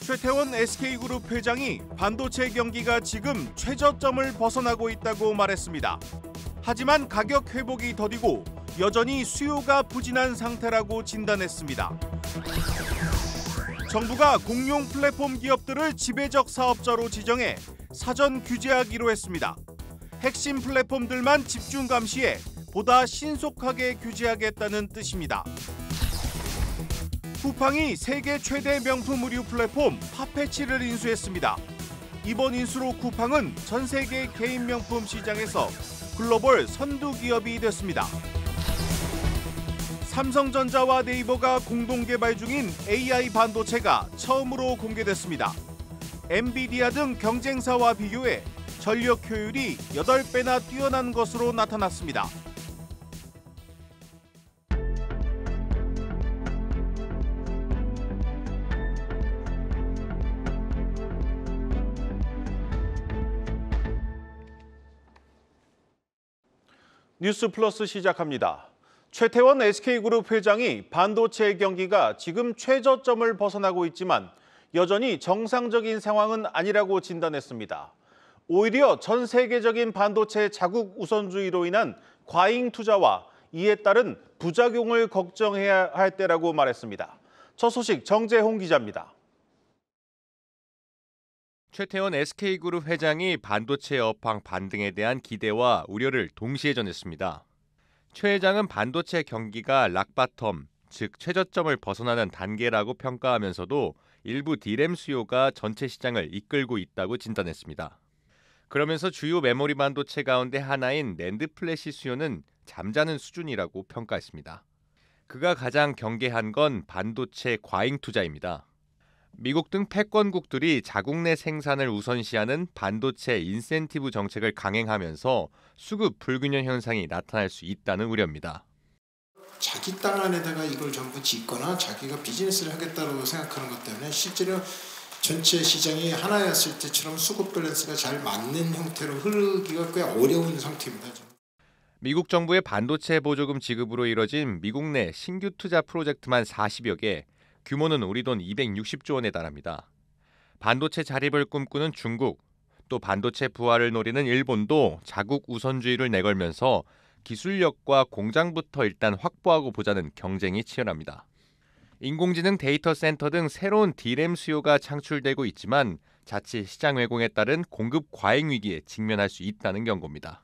최태원 SK그룹 회장이 반도체 경기가 지금 최저점을 벗어나고 있다고 말했습니다. 하지만 가격 회복이 더디고 여전히 수요가 부진한 상태라고 진단했습니다. 정부가 공용 플랫폼 기업들을 지배적 사업자로 지정해 사전 규제하기로 했습니다. 핵심 플랫폼들만 집중 감시해 보다 신속하게 규제하겠다는 뜻입니다. 쿠팡이 세계 최대 명품 의류 플랫폼 파페치를 인수했습니다. 이번 인수로 쿠팡은 전 세계 개인 명품 시장에서 글로벌 선두 기업이 됐습니다. 삼성전자와 네이버가 공동 개발 중인 AI 반도체가 처음으로 공개됐습니다. 엔비디아 등 경쟁사와 비교해 전력 효율이 8배나 뛰어난 것으로 나타났습니다. 뉴스 플러스 시작합니다. 최태원 SK그룹 회장이 반도체 경기가 지금 최저점을 벗어나고 있지만 여전히 정상적인 상황은 아니라고 진단했습니다. 오히려 전 세계적인 반도체 자국 우선주의로 인한 과잉 투자와 이에 따른 부작용을 걱정해야 할 때라고 말했습니다. 첫 소식 정재홍 기자입니다. 최태원 SK그룹 회장이 반도체 업황 반등에 대한 기대와 우려를 동시에 전했습니다. 최 회장은 반도체 경기가 락바텀, 즉 최저점을 벗어나는 단계라고 평가하면서도 일부 D램 수요가 전체 시장을 이끌고 있다고 진단했습니다. 그러면서 주요 메모리 반도체 가운데 하나인 낸드 플래시 수요는 잠자는 수준이라고 평가했습니다. 그가 가장 경계한 건 반도체 과잉 투자입니다. 미국 등 패권국들이 자국 내 생산을 우선시하는 반도체 인센티브 정책을 강행하면서 수급 불균형 현상이 나타날 수 있다는 우려입니다. 자기 땅 안에다가 이걸 전부 짓거나 자기가 비즈니스를 하겠다고 생각하는 것 때문에 실제로 전체 시장이 하나였을 때처럼 수급 밸런스가 잘 맞는 형태로 흐르기가 꽤 어려운 상태입니다. 미국 정부의 반도체 보조금 지급으로 이뤄진 미국 내 신규 투자 프로젝트만 40여 개, 규모는 우리 돈 260조 원에 달합니다. 반도체 자립을 꿈꾸는 중국, 또 반도체 부활을 노리는 일본도 자국 우선주의를 내걸면서 기술력과 공장부터 일단 확보하고 보자는 경쟁이 치열합니다. 인공지능 데이터 센터 등 새로운 D램 수요가 창출되고 있지만 자칫 시장 왜곡에 따른 공급 과잉 위기에 직면할 수 있다는 경고입니다.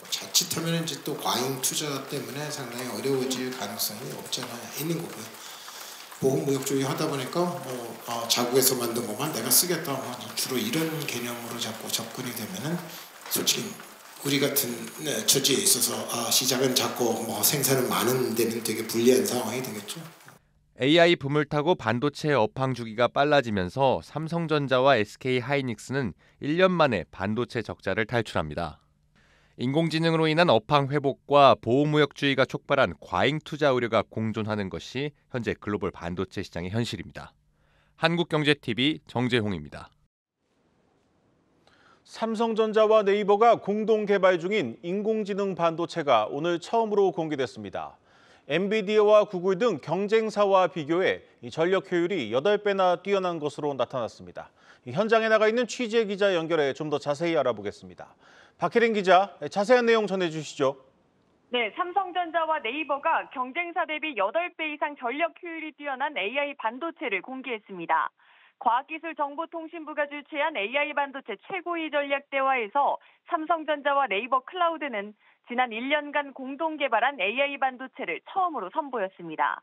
자칫하면 이제 또 과잉 투자 때문에 상당히 어려워질 가능성이 없지 않아 있는 거고요. 보호무역주의 하다 보니까 자국에서 만든 것만 내가 쓰겠다. 주로 이런 개념으로 자꾸 접근이 되면은 솔직히 우리 같은 처지에 있어서 시작은 작고 생산은 많은 데는 되게 불리한 상황이 되겠죠. AI 붐을 타고 반도체 업황 주기가 빨라지면서 삼성전자와 SK하이닉스는 1년 만에 반도체 적자를 탈출합니다. 인공지능으로 인한 업황 회복과 보호무역주의가 촉발한 과잉 투자 우려가 공존하는 것이 현재 글로벌 반도체 시장의 현실입니다. 한국경제TV 정재홍입니다. 삼성전자와 네이버가 공동 개발 중인 인공지능 반도체가 오늘 처음으로 공개됐습니다. 엔비디아와 구글 등 경쟁사와 비교해 전력 효율이 8배나 뛰어난 것으로 나타났습니다. 현장에 나가 있는 취재 기자 연결해 좀 더 자세히 알아보겠습니다. 박혜린 기자, 자세한 내용 전해주시죠. 네, 삼성전자와 네이버가 경쟁사 대비 8배 이상 전력 효율이 뛰어난 AI 반도체를 공개했습니다. 과학기술정보통신부가 주최한 AI 반도체 최고위 전략 대화에서 삼성전자와 네이버 클라우드는 지난 1년간 공동 개발한 AI 반도체를 처음으로 선보였습니다.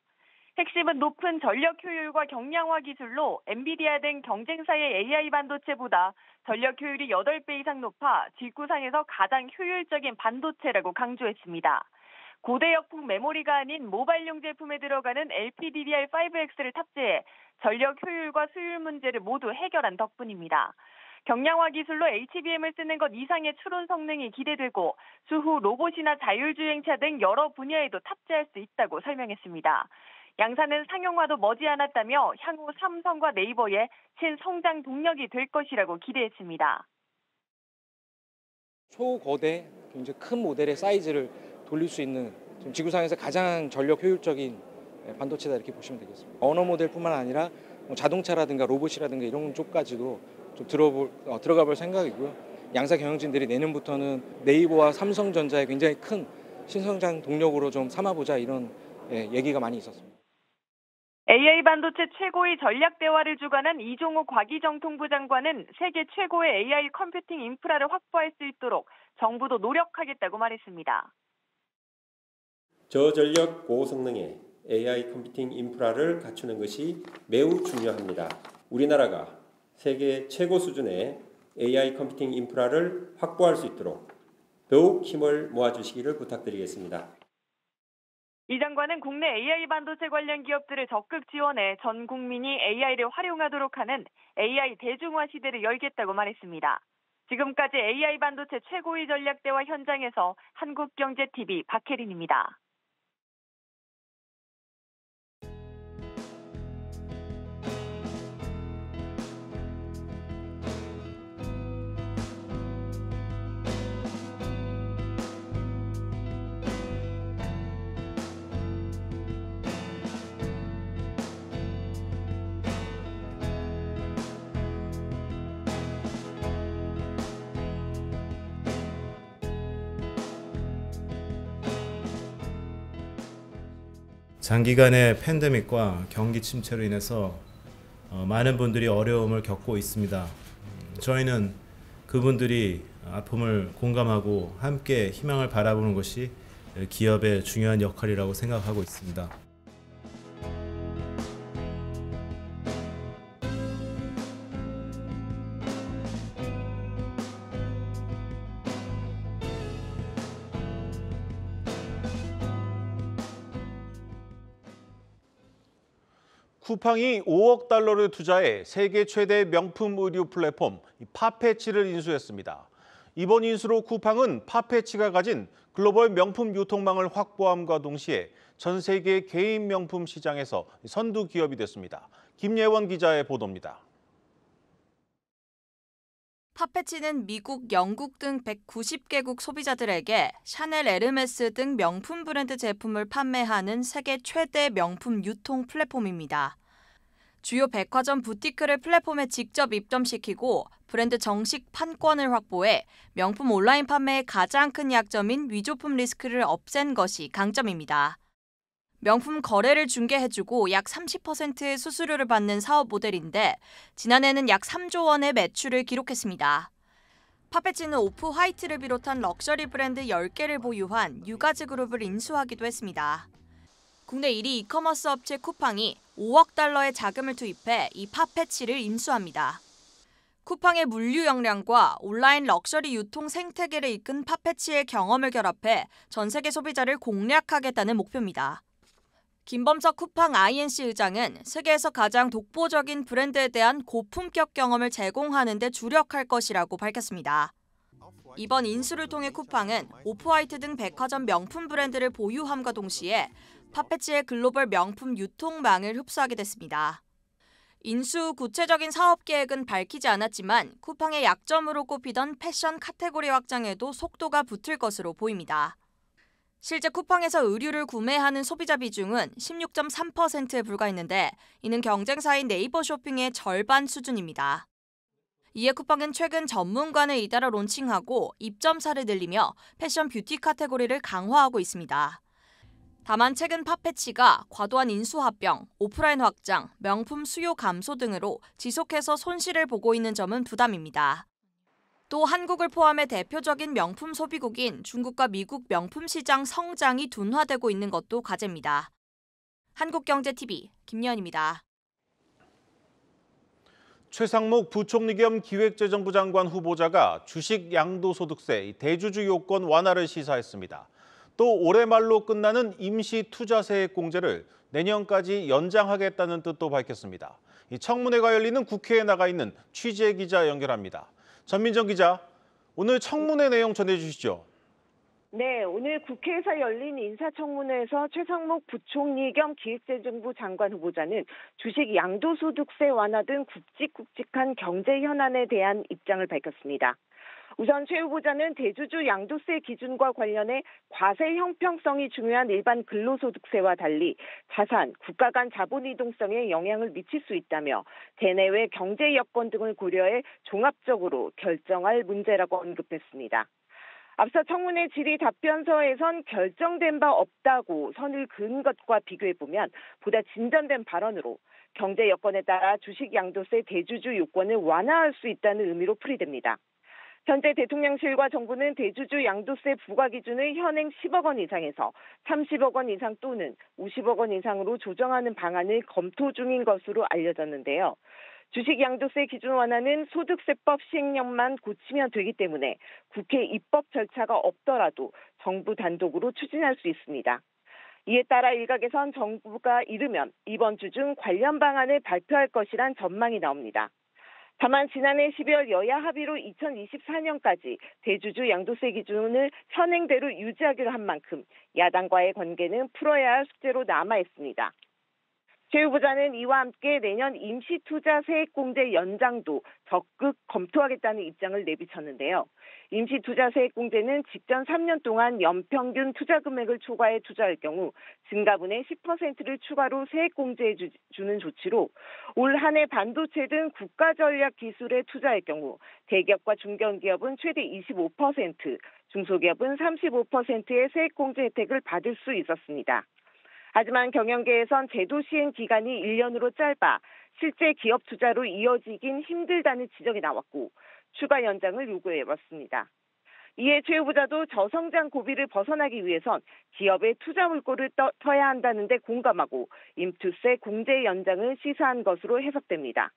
핵심은 높은 전력 효율과 경량화 기술로 엔비디아 등 경쟁사의 AI 반도체보다 전력 효율이 8배 이상 높아 직구상에서 가장 효율적인 반도체라고 강조했습니다. 고대역폭 메모리가 아닌 모바일용 제품에 들어가는 LPDDR5X를 탑재해 전력 효율과 수율 문제를 모두 해결한 덕분입니다. 경량화 기술로 HBM을 쓰는 것 이상의 추론 성능이 기대되고 추후 로봇이나 자율주행차 등 여러 분야에도 탑재할 수 있다고 설명했습니다. 양사는 상용화도 머지않았다며 향후 삼성과 네이버의 신성장 동력이 될 것이라고 기대했습니다. 초거대, 굉장히 큰 모델의 사이즈를 돌릴 수 있는 지금 지구상에서 가장 전력 효율적인 반도체다 이렇게 보시면 되겠습니다. 언어 모델뿐만 아니라 뭐 자동차라든가 로봇이라든가 이런 쪽까지도 좀 들어가 볼 생각이고요. 양사 경영진들이 내년부터는 네이버와 삼성전자의 굉장히 큰 신성장 동력으로 좀 삼아보자 이런 얘기가 많이 있었습니다. AI 반도체 최고의 전략 대화를 주관한 이종욱 과기정통부 장관은 세계 최고의 AI 컴퓨팅 인프라를 확보할 수 있도록 정부도 노력하겠다고 말했습니다. 저전력 고성능의 AI 컴퓨팅 인프라를 갖추는 것이 매우 중요합니다. 우리나라가 세계 최고 수준의 AI 컴퓨팅 인프라를 확보할 수 있도록 더욱 힘을 모아주시기를 부탁드리겠습니다. 이 장관은 국내 AI 반도체 관련 기업들을 적극 지원해 전 국민이 AI를 활용하도록 하는 AI 대중화 시대를 열겠다고 말했습니다. 지금까지 AI 반도체 최고의 전략 대화 현장에서 한국경제TV 박혜린입니다. 장기간의 팬데믹과 경기 침체로 인해서 많은 분들이 어려움을 겪고 있습니다. 저희는 그분들이 아픔을 공감하고 함께 희망을 바라보는 것이 기업의 중요한 역할이라고 생각하고 있습니다. 쿠팡이 5억 달러를 투자해 세계 최대 명품 의류 플랫폼 파페치를 인수했습니다. 이번 인수로 쿠팡은 파페치가 가진 글로벌 명품 유통망을 확보함과 동시에 전 세계 개인 명품 시장에서 선두 기업이 됐습니다. 김예원 기자의 보도입니다. 파페치는 미국, 영국 등 190개국 소비자들에게 샤넬, 에르메스 등 명품 브랜드 제품을 판매하는 세계 최대 명품 유통 플랫폼입니다. 주요 백화점 부티크를 플랫폼에 직접 입점시키고 브랜드 정식 판권을 확보해 명품 온라인 판매의 가장 큰 약점인 위조품 리스크를 없앤 것이 강점입니다. 명품 거래를 중개해주고 약 30%의 수수료를 받는 사업 모델인데 지난해는 약 3조 원의 매출을 기록했습니다. 파페치는 오프 화이트를 비롯한 럭셔리 브랜드 10개를 보유한 유가즈 그룹을 인수하기도 했습니다. 국내 1위 이커머스 업체 쿠팡이 5억 달러의 자금을 투입해 이 파페치를 인수합니다. 쿠팡의 물류 역량과 온라인 럭셔리 유통 생태계를 이끈 파페치의 경험을 결합해 전 세계 소비자를 공략하겠다는 목표입니다. 김범석 쿠팡 INC 의장은 세계에서 가장 독보적인 브랜드에 대한 고품격 경험을 제공하는 데 주력할 것이라고 밝혔습니다. 이번 인수를 통해 쿠팡은 오프화이트 등 백화점 명품 브랜드를 보유함과 동시에 파페치의 글로벌 명품 유통망을 흡수하게 됐습니다. 인수 후 구체적인 사업 계획은 밝히지 않았지만 쿠팡의 약점으로 꼽히던 패션 카테고리 확장에도 속도가 붙을 것으로 보입니다. 실제 쿠팡에서 의류를 구매하는 소비자 비중은 16.3%에 불과했는데 이는 경쟁사인 네이버 쇼핑의 절반 수준입니다. 이에 쿠팡은 최근 전문관을 잇따라 론칭하고 입점사를 늘리며 패션 뷰티 카테고리를 강화하고 있습니다. 다만 최근 파페치가 과도한 인수합병, 오프라인 확장, 명품 수요 감소 등으로 지속해서 손실을 보고 있는 점은 부담입니다. 또 한국을 포함해 대표적인 명품 소비국인 중국과 미국 명품 시장 성장이 둔화되고 있는 것도 과제입니다. 한국경제TV 김예원입니다. 최상목 부총리 겸 기획재정부 장관 후보자가 주식 양도소득세 대주주 요건 완화를 시사했습니다. 또 올해 말로 끝나는 임시 투자세액 공제를 내년까지 연장하겠다는 뜻도 밝혔습니다. 이 청문회가 열리는 국회에 나가 있는 취재 기자 연결합니다. 전민정 기자, 오늘 청문회 내용 전해주시죠. 네, 오늘 국회에서 열린 인사청문회에서 최상목 부총리 겸 기획재정부 장관 후보자는 주식 양도소득세 완화 등 굵직굵직한 경제 현안에 대한 입장을 밝혔습니다. 우선 최 후보자는 대주주 양도세 기준과 관련해 과세 형평성이 중요한 일반 근로소득세와 달리 자산, 국가 간 자본 이동성에 영향을 미칠 수 있다며 대내외 경제 여건 등을 고려해 종합적으로 결정할 문제라고 언급했습니다. 앞서 청문회 질의 답변서에선 결정된 바 없다고 선을 그은 것과 비교해보면 보다 진전된 발언으로 경제 여건에 따라 주식 양도세 대주주 요건을 완화할 수 있다는 의미로 풀이됩니다. 현재 대통령실과 정부는 대주주 양도세 부과 기준을 현행 10억 원 이상에서 30억 원 이상 또는 50억 원 이상으로 조정하는 방안을 검토 중인 것으로 알려졌는데요. 주식 양도세 기준 완화는 소득세법 시행령만 고치면 되기 때문에 국회 입법 절차가 없더라도 정부 단독으로 추진할 수 있습니다. 이에 따라 일각에선 정부가 이르면 이번 주 중 관련 방안을 발표할 것이란 전망이 나옵니다. 다만 지난해 12월 여야 합의로 2024년까지 대주주 양도세 기준을 현행대로 유지하기로 한 만큼 야당과의 관계는 풀어야 할 숙제로 남아 있습니다. 최 후보자는 이와 함께 내년 임시투자 세액공제 연장도 적극 검토하겠다는 입장을 내비쳤는데요. 임시투자 세액공제는 직전 3년 동안 연평균 투자 금액을 초과해 투자할 경우 증가분의 10%를 추가로 세액공제해 주는 조치로 올 한 해 반도체 등 국가전략 기술에 투자할 경우 대기업과 중견기업은 최대 25%, 중소기업은 35%의 세액공제 혜택을 받을 수 있었습니다. 하지만 경영계에선 제도 시행 기간이 1년으로 짧아 실제 기업 투자로 이어지긴 힘들다는 지적이 나왔고 추가 연장을 요구해왔습니다. 이에 최 후보자도 저성장 고비를 벗어나기 위해선 기업의 투자 물꼬를 터야 한다는 데 공감하고 임투세 공제 연장을 시사한 것으로 해석됩니다.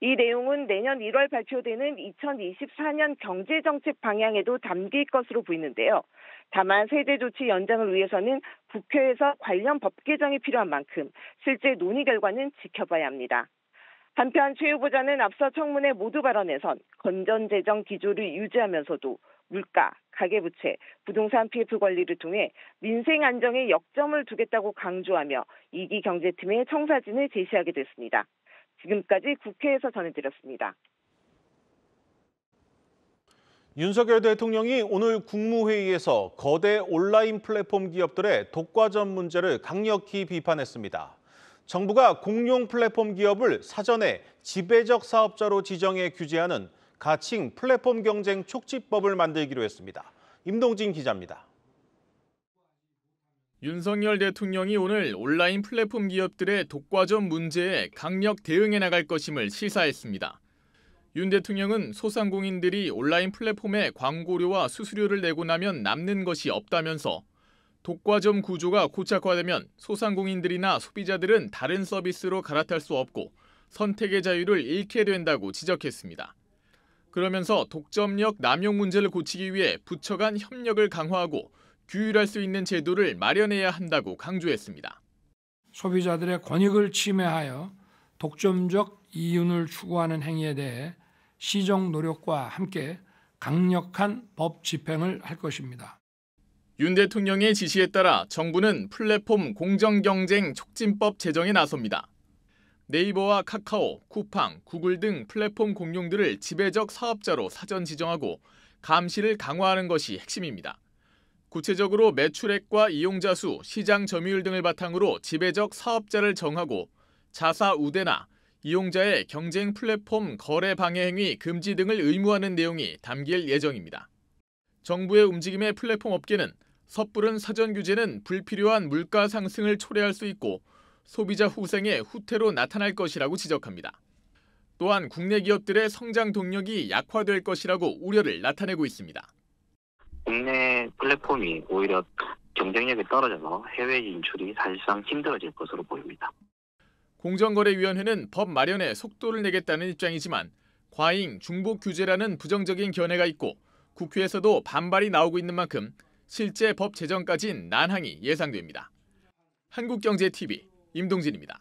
이 내용은 내년 1월 발표되는 2024년 경제정책 방향에도 담길 것으로 보이는데요. 다만 세제 조치 연장을 위해서는 국회에서 관련 법 개정이 필요한 만큼 실제 논의 결과는 지켜봐야 합니다. 한편 최 후보자는 앞서 청문회 모두 발언에선 건전재정 기조를 유지하면서도 물가, 가계부채, 부동산 PF 관리를 통해 민생 안정에 역점을 두겠다고 강조하며 2기 경제팀의 청사진을 제시하게 됐습니다. 지금까지 국회에서 전해드렸습니다. 윤석열 대통령이 오늘 국무회의에서 거대 온라인 플랫폼 기업들의 독과점 문제를 강력히 비판했습니다. 정부가 공용 플랫폼 기업을 사전에 지배적 사업자로 지정해 규제하는 가칭 플랫폼 경쟁 촉진법을 만들기로 했습니다. 임동진 기자입니다. 윤석열 대통령이 오늘 온라인 플랫폼 기업들의 독과점 문제에 강력 대응해 나갈 것임을 시사했습니다. 윤 대통령은 소상공인들이 온라인 플랫폼에 광고료와 수수료를 내고 나면 남는 것이 없다면서 독과점 구조가 고착화되면 소상공인들이나 소비자들은 다른 서비스로 갈아탈 수 없고 선택의 자유를 잃게 된다고 지적했습니다. 그러면서 독점력 남용 문제를 고치기 위해 부처 간 협력을 강화하고 규율할 수 있는 제도를 마련해야 한다고 강조했습니다. 소비자들의 권익을 침해하여 독점적 이윤을 추구하는 행위에 대해 시정 노력과 함께 강력한 법 집행을 할 것입니다. 윤 대통령의 지시에 따라 정부는 플랫폼 공정경쟁 촉진법 제정에 나섭니다. 네이버와 카카오, 쿠팡, 구글 등 플랫폼 공룡들을 지배적 사업자로 사전 지정하고 감시를 강화하는 것이 핵심입니다. 구체적으로 매출액과 이용자 수, 시장 점유율 등을 바탕으로 지배적 사업자를 정하고 자사 우대나 이용자의 경쟁 플랫폼 거래 방해 행위 금지 등을 의무화하는 내용이 담길 예정입니다. 정부의 움직임에 플랫폼 업계는 섣부른 사전 규제는 불필요한 물가 상승을 초래할 수 있고 소비자 후생의 후퇴로 나타날 것이라고 지적합니다. 또한 국내 기업들의 성장 동력이 약화될 것이라고 우려를 나타내고 있습니다. 국내 플랫폼이 오히려 경쟁력이 떨어져서 해외 진출이 사실상 힘들어질 것으로 보입니다. 공정거래위원회는 법 마련에 속도를 내겠다는 입장이지만 과잉, 중복 규제라는 부정적인 견해가 있고 국회에서도 반발이 나오고 있는 만큼 실제 법 제정까진 난항이 예상됩니다. 한국경제TV 임동진입니다.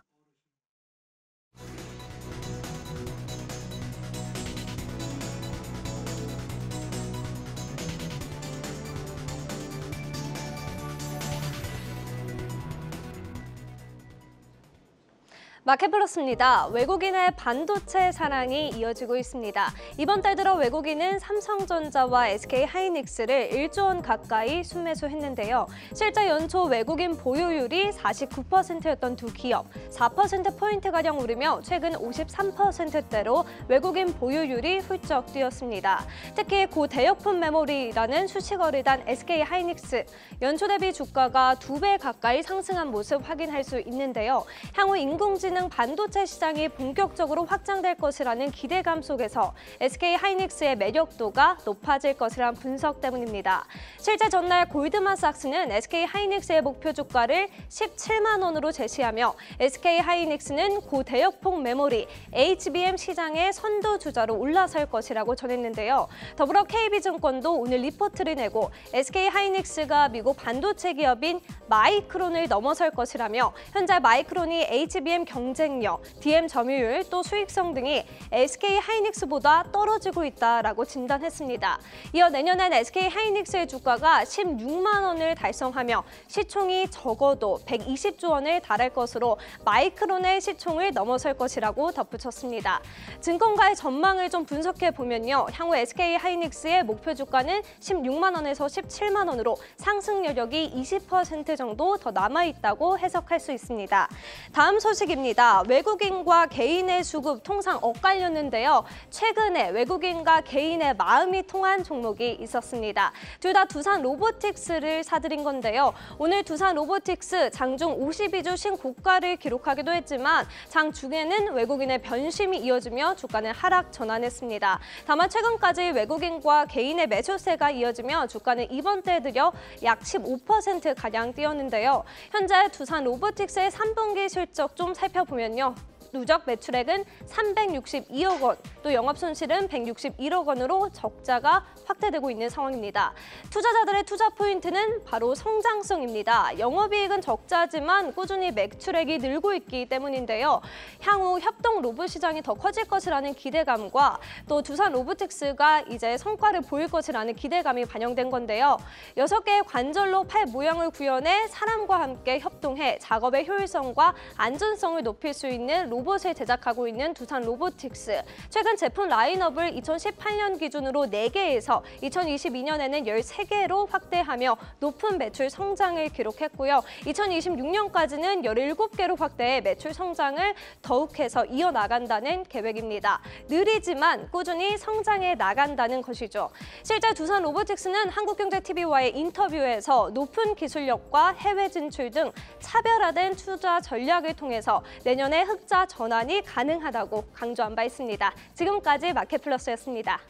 마켓플러스입니다. 외국인의 반도체 사랑이 이어지고 있습니다. 이번 달 들어 외국인은 삼성전자와 SK하이닉스를 1조 원 가까이 순매수했는데요. 실제 연초 외국인 보유율이 49%였던 두 기업, 4%포인트가량 오르며 최근 53%대로 외국인 보유율이 훌쩍 뛰었습니다. 특히 고대역품 메모리라는 수식어를 단 SK하이닉스, 연초 대비 주가가 2배 가까이 상승한 모습 확인할 수 있는데요. 향후 인공지능 반도체 시장이 본격적으로 확장될 것이라는 기대감 속에서 SK하이닉스의 매력도가 높아질 것이란 분석 때문입니다. 실제 전날 골드만삭스는 SK하이닉스의 목표 주가를 17만 원으로 제시하며 SK하이닉스는 고대역폭 메모리 HBM 시장의 선도주자로 올라설 것이라고 전했는데요. 더불어 KB증권도 오늘 리포트를 내고 SK하이닉스가 미국 반도체 기업인 마이크론을 넘어설 것이라며 현재 마이크론이 HBM 경쟁력, DM 점유율, 또 수익성 등이 SK하이닉스보다 떨어지고 있다라고 진단했습니다. 이어 내년엔 SK하이닉스의 주가가 16만 원을 달성하며 시총이 적어도 120조 원을 달할 것으로 마이크론의 시총을 넘어설 것이라고 덧붙였습니다. 증권가의 전망을 좀 분석해 보면요. 향후 SK하이닉스의 목표 주가는 16만 원에서 17만 원으로 상승 여력이 20% 정도 더 남아있다고 해석할 수 있습니다. 다음 소식입니다. 외국인과 개인의 수급 통상 엇갈렸는데요. 최근에 외국인과 개인의 마음이 통한 종목이 있었습니다. 둘 다 두산 로보틱스를 사들인 건데요. 오늘 두산 로보틱스 장중 52주 신고가를 기록하기도 했지만 장중에는 외국인의 변심이 이어지며 주가는 하락 전환했습니다. 다만 최근까지 외국인과 개인의 매수세가 이어지며 주가는 이번 달 들여 약 15%가량 뛰었는데요. 현재 두산 로보틱스의 3분기 실적 좀 살펴보면요. 누적 매출액은 362억 원, 또 영업손실은 161억 원으로 적자가 확대되고 있는 상황입니다. 투자자들의 투자 포인트는 바로 성장성입니다. 영업이익은 적자지만 꾸준히 매출액이 늘고 있기 때문인데요. 향후 협동 로봇 시장이 더 커질 것이라는 기대감과 또 두산 로보틱스가 이제 성과를 보일 것이라는 기대감이 반영된 건데요. 6개의 관절로 팔 모양을 구현해 사람과 함께 협동해 작업의 효율성과 안전성을 높일 수 있는 로봇을 제작하고 있는 두산 로보틱스. 최근 제품 라인업을 2018년 기준으로 4개에서 2022년에는 13개로 확대하며 높은 매출 성장을 기록했고요. 2026년까지는 17개로 확대해 매출 성장을 더욱해서 이어나간다는 계획입니다. 느리지만 꾸준히 성장해 나간다는 것이죠. 실제 두산 로보틱스는 한국경제TV와의 인터뷰에서 높은 기술력과 해외 진출 등 차별화된 투자 전략을 통해서 내년에 흑자 전환이 가능하다고 강조한 바 있습니다. 지금까지 마켓플러스였습니다.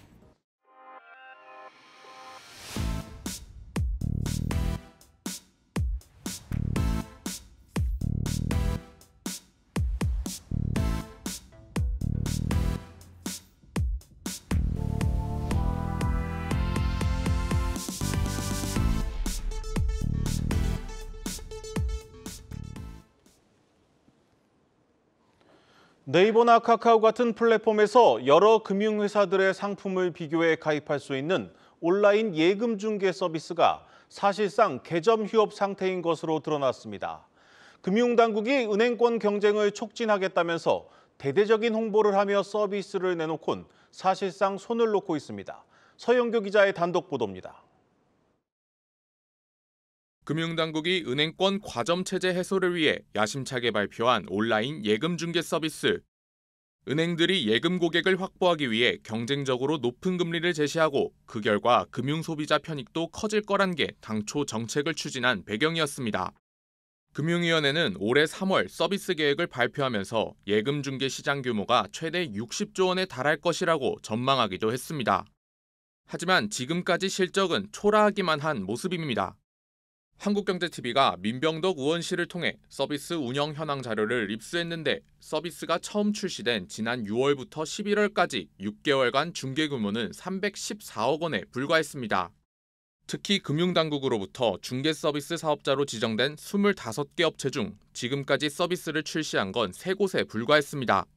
네이버나 카카오 같은 플랫폼에서 여러 금융회사들의 상품을 비교해 가입할 수 있는 온라인 예금 중개 서비스가 사실상 개점 휴업 상태인 것으로 드러났습니다. 금융당국이 은행권 경쟁을 촉진하겠다면서 대대적인 홍보를 하며 서비스를 내놓곤 사실상 손을 놓고 있습니다. 서영교 기자의 단독 보도입니다. 금융당국이 은행권 과점체제 해소를 위해 야심차게 발표한 온라인 예금 중개 서비스. 은행들이 예금 고객을 확보하기 위해 경쟁적으로 높은 금리를 제시하고 그 결과 금융소비자 편익도 커질 거란 게 당초 정책을 추진한 배경이었습니다. 금융위원회는 올해 3월 서비스 계획을 발표하면서 예금 중개 시장 규모가 최대 60조 원에 달할 것이라고 전망하기도 했습니다. 하지만 지금까지 실적은 초라하기만 한 모습입니다. 한국경제TV가 민병덕 의원실을 통해 서비스 운영 현황 자료를 입수했는데 서비스가 처음 출시된 지난 6월부터 11월까지 6개월간 중개 규모는 314억 원에 불과했습니다. 특히 금융당국으로부터 중개 서비스 사업자로 지정된 25개 업체 중 지금까지 서비스를 출시한 건 3곳에 불과했습니다.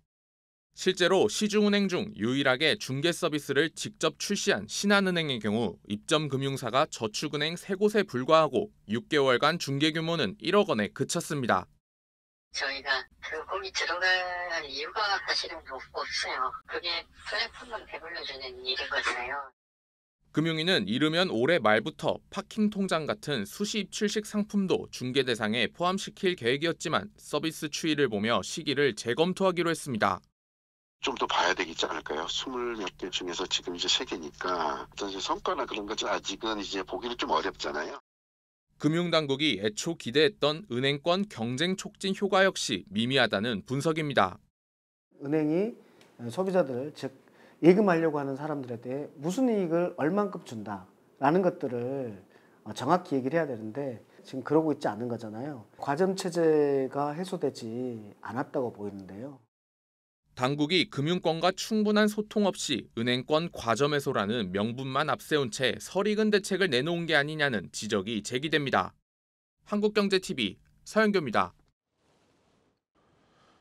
실제로 시중은행 중 유일하게 중개 서비스를 직접 출시한 신한은행의 경우 입점금융사가 저축은행 3곳에 불과하고 6개월간 중개 규모는 1억 원에 그쳤습니다. 저희가 그 거기 들어갈 이유가 사실은 없어요. 그게 플랫폼만 배불려주는 일인 거잖아요. 금융위는 이르면 올해 말부터 파킹 통장 같은 수시 입출식 상품도 중개 대상에 포함시킬 계획이었지만 서비스 추이를 보며 시기를 재검토하기로 했습니다. 좀 더 봐야 되겠지 않을까요? 20몇 개 중에서 지금 이제 3개니까 어떤 성과나 그런 것은 아직은 이제 보기는 좀 어렵잖아요. 금융당국이 애초 기대했던 은행권 경쟁 촉진 효과 역시 미미하다는 분석입니다. 은행이 소비자들, 즉 예금하려고 하는 사람들에 대해 무슨 이익을 얼만큼 준다라는 것들을 정확히 얘기를 해야 되는데 지금 그러고 있지 않은 거잖아요. 과점 체제가 해소되지 않았다고 보이는데요. 당국이 금융권과 충분한 소통 없이 은행권 과점 해소라는 명분만 앞세운 채 설익은 대책을 내놓은 게 아니냐는 지적이 제기됩니다. 한국경제TV 서영교입니다.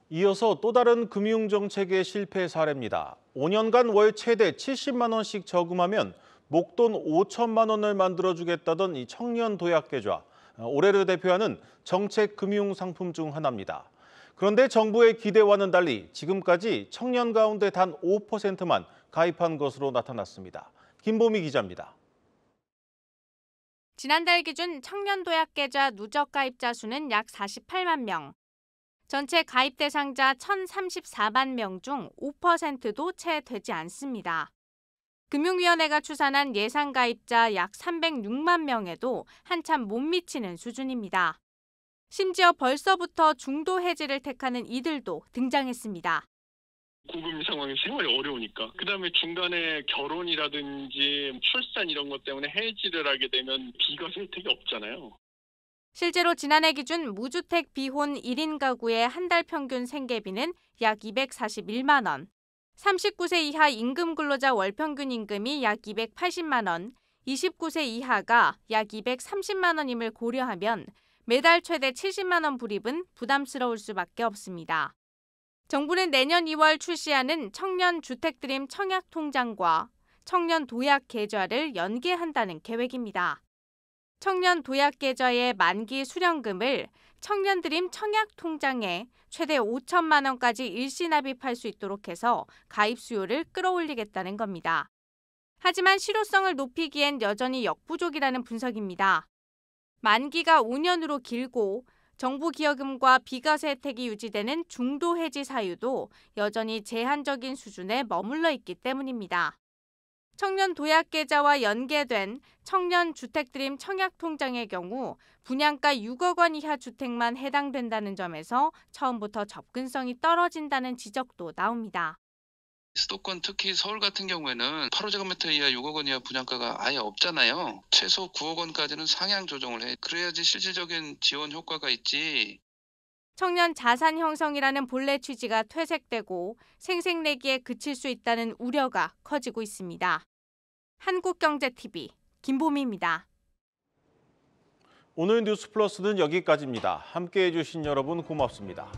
이어서 또 다른 금융정책의 실패 사례입니다. 5년간 월 최대 70만 원씩 저금하면 목돈 5천만 원을 만들어주겠다던 이 청년 도약계좌. 올해를 대표하는 정책 금융상품 중 하나입니다. 그런데 정부의 기대와는 달리 지금까지 청년 가운데 단 5%만 가입한 것으로 나타났습니다. 김보미 기자입니다. 지난달 기준 청년 도약 계좌 누적 가입자 수는 약 48만 명. 전체 가입 대상자 1,034만 명 중 5%도 채 되지 않습니다. 금융위원회가 추산한 예상 가입자 약 306만 명에도 한참 못 미치는 수준입니다. 심지어 벌써부터 중도 해지를 택하는 이들도 등장했습니다. 고금 상황에서 생활이 어려우니까. 그다음에 중간에 결혼이라든지 출산 이런 것 때문에 해지를 하게 되면 비과세 혜택이 없잖아요. 실제로 지난해 기준 무주택 비혼 1인 가구의 한 달 평균 생계비는 약 241만 원, 39세 이하 임금 근로자 월 평균 임금이 약 280만 원, 29세 이하가 약 230만 원임을 고려하면 매달 최대 70만 원 불입은 부담스러울 수밖에 없습니다. 정부는 내년 2월 출시하는 청년 주택드림 청약통장과 청년 도약 계좌를 연계한다는 계획입니다. 청년 도약 계좌의 만기 수령금을 청년드림 청약통장에 최대 5천만 원까지 일시 납입할 수 있도록 해서 가입 수요를 끌어올리겠다는 겁니다. 하지만 실효성을 높이기엔 여전히 역부족이라는 분석입니다. 만기가 5년으로 길고 정부 기여금과 비과세 혜택이 유지되는 중도 해지 사유도 여전히 제한적인 수준에 머물러 있기 때문입니다. 청년 도약 계좌와 연계된 청년 주택드림 청약통장의 경우 분양가 6억 원 이하 주택만 해당된다는 점에서 처음부터 접근성이 떨어진다는 지적도 나옵니다. 수도권 특히 서울 같은 경우에는 8호제곱미터 이하 6억 원 이하 분양가가 아예 없잖아요. 최소 9억 원까지는 상향 조정을 해. 그래야지 실질적인 지원 효과가 있지. 청년 자산 형성이라는 본래 취지가 퇴색되고 생색내기에 그칠 수 있다는 우려가 커지고 있습니다. 한국경제TV 김보미입니다. 오늘 뉴스플러스는 여기까지입니다. 함께해 주신 여러분 고맙습니다.